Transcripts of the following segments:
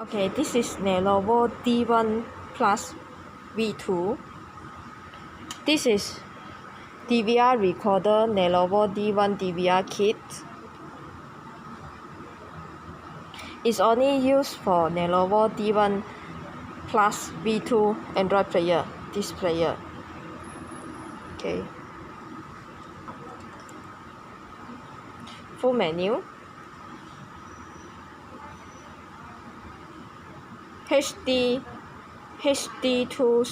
Okay, this is Lenovo D1 Plus V2. This is DVR recorder Lenovo D1 DVR kit. It's only used for Lenovo D1 Plus V2 Android player, this player. Okay. Full menu. HD2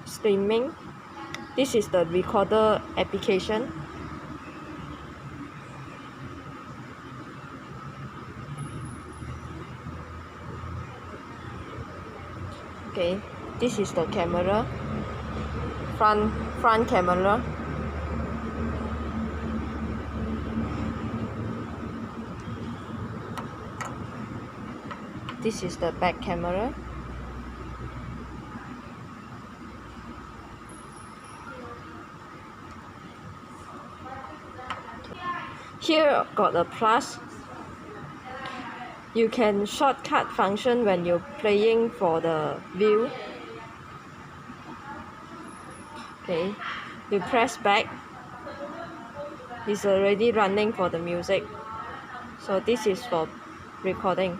streaming. This is the recorder application. Okay, this is the camera. Front camera. This is the back camera. Here got a plus. You can shortcut function when you're playing for the view. Okay, you press back. It's already running for the music. So this is for recording.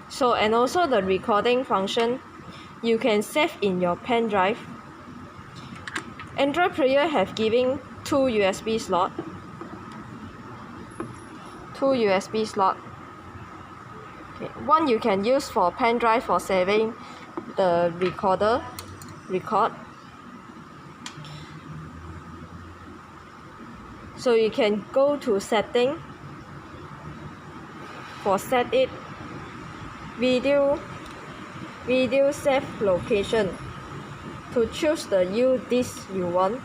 So and also the recording function, you can save in your pen drive. Android player have given two USB slot. Okay. One you can use for pen drive for saving the record. So you can go to setting for set it video save location to choose the disk you want.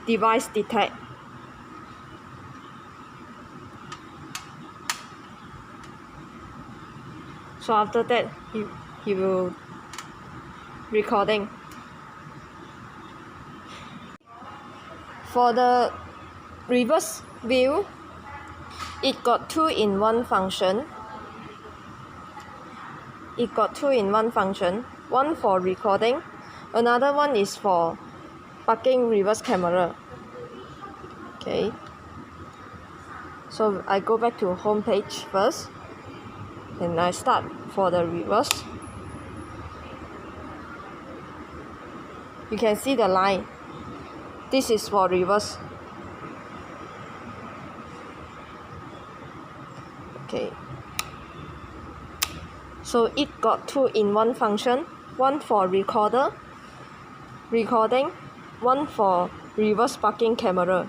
Device detect. So after that he will recording. For the reverse view, it got two-in-one function. One for recording, another one is for parking reverse camera. Okay. So I go back to home page first, and I start for the reverse. You can see the line. This is for reverse. Okay. So it got two-in-one function, one for recording, one for reverse parking camera.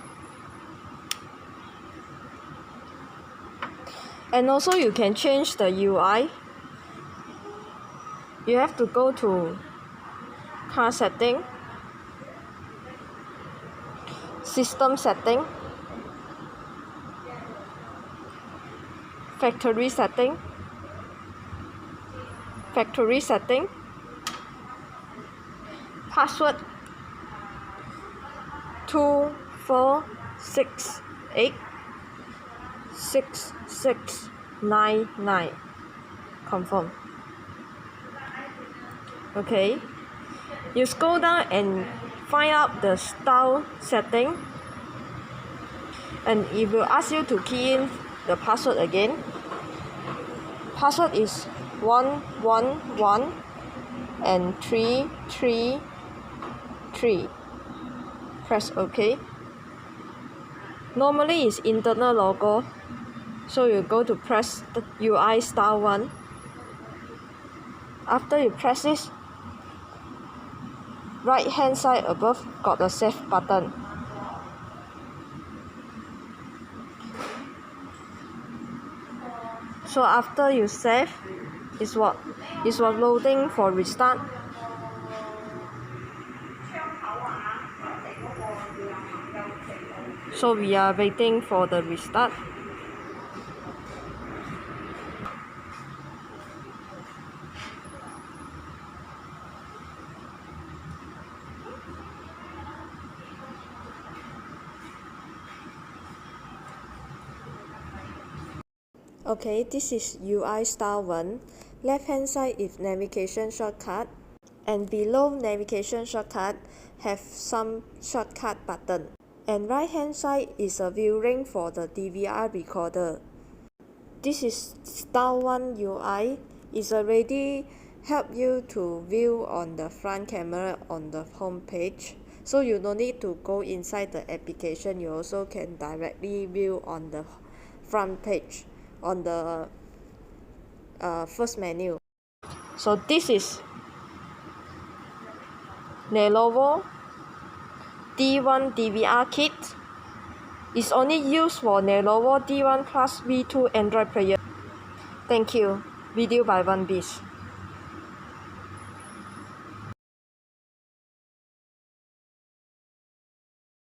And also you can change the UI. You have to go to car setting, system setting, factory setting, password 24686699, confirm. Okay, you scroll down and find out the style setting, and it will ask you to key in the password again. Password is 111 and 333. Press OK. Normally it's internal logo, so you go to press the UI style 1. After you press this, right hand side above got the save button. So after you save, it's loading for restart. So we are waiting for the restart. Okay, this is UI style 1. Left hand side is navigation shortcut, and below navigation shortcut have some shortcut button. And right hand side is a viewing for the DVR recorder. This is style 1 UI. It's already help you to view on the front camera on the home page. So you don't need to go inside the application. You also can directly view on the front page on the first menu. So this is Lenovo D1 DVR kit. It's only used for Lenovo D1 Plus V2 Android player. Thank you. Video by One Piece.